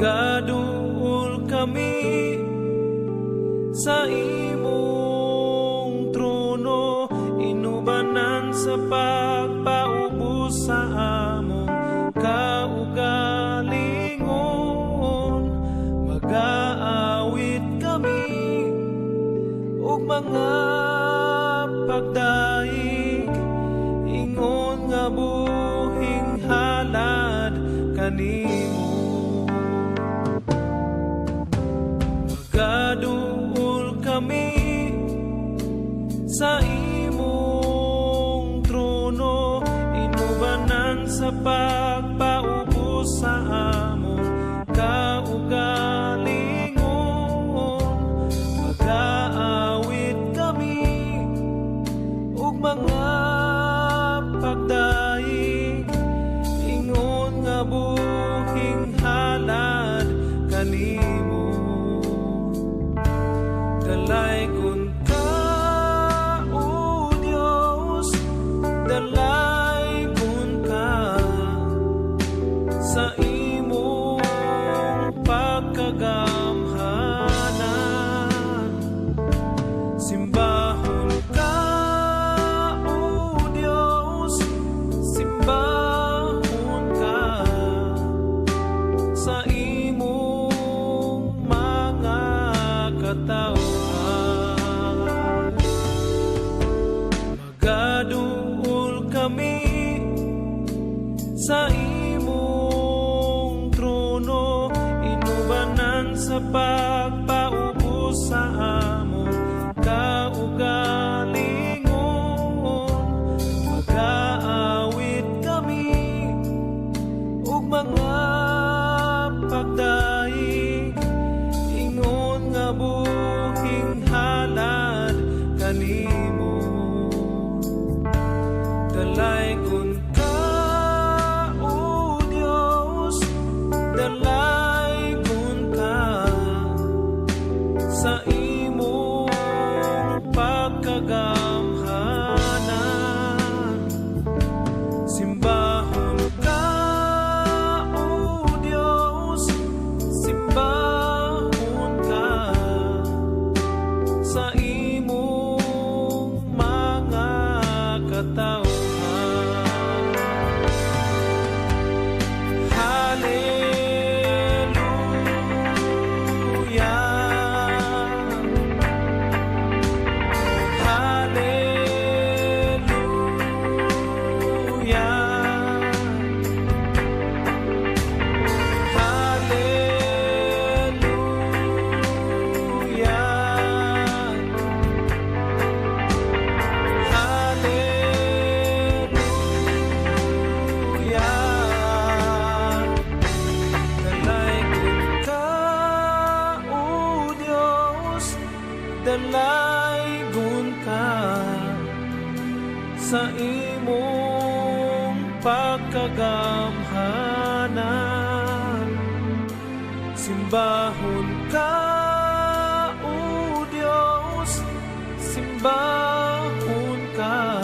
Magaduol kami sa imong trono, inubanan sa pagpaubos sa among kaugalingon. Mag-aawit kami ug mga pagdaig, ingon nga buhing halad kanimo. Magaduol kami sa imong trono, inubanan sa pagpaubos sa among kaugalingon. Mag-aawit kami ug mga pagdaig, ingon nga buhing halad kanimo. Dalaygon ka, O Diyos, dalaygon ka sa imong pagkagamhanan. Simbahon ka, O Diyos, simbahon ka sa imong mga katawhan. Magaduol kami sa imong trono, inubanan sa pagpaubos sa among kaugalingon. Mag-aawit kami ug mga pagdaig, ingon nga buhing halad kanimo. Dalaygon ka, O Diyos, dalaygon ka sa imong pagkagamhanan. Simbahon ka, O Diyos, simbahon ka sa imong mga katawhan. Dalaygon ka sa imong pagkagamhanan. Simbahon ka, O Diyos, simbahon ka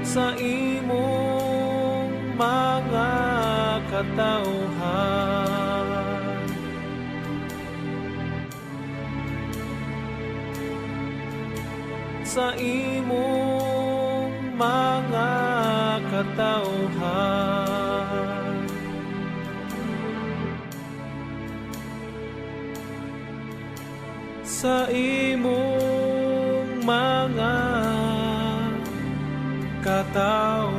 sa imong mga katawhan. Sa imong mga katawhan. Sa imong mga katawhan.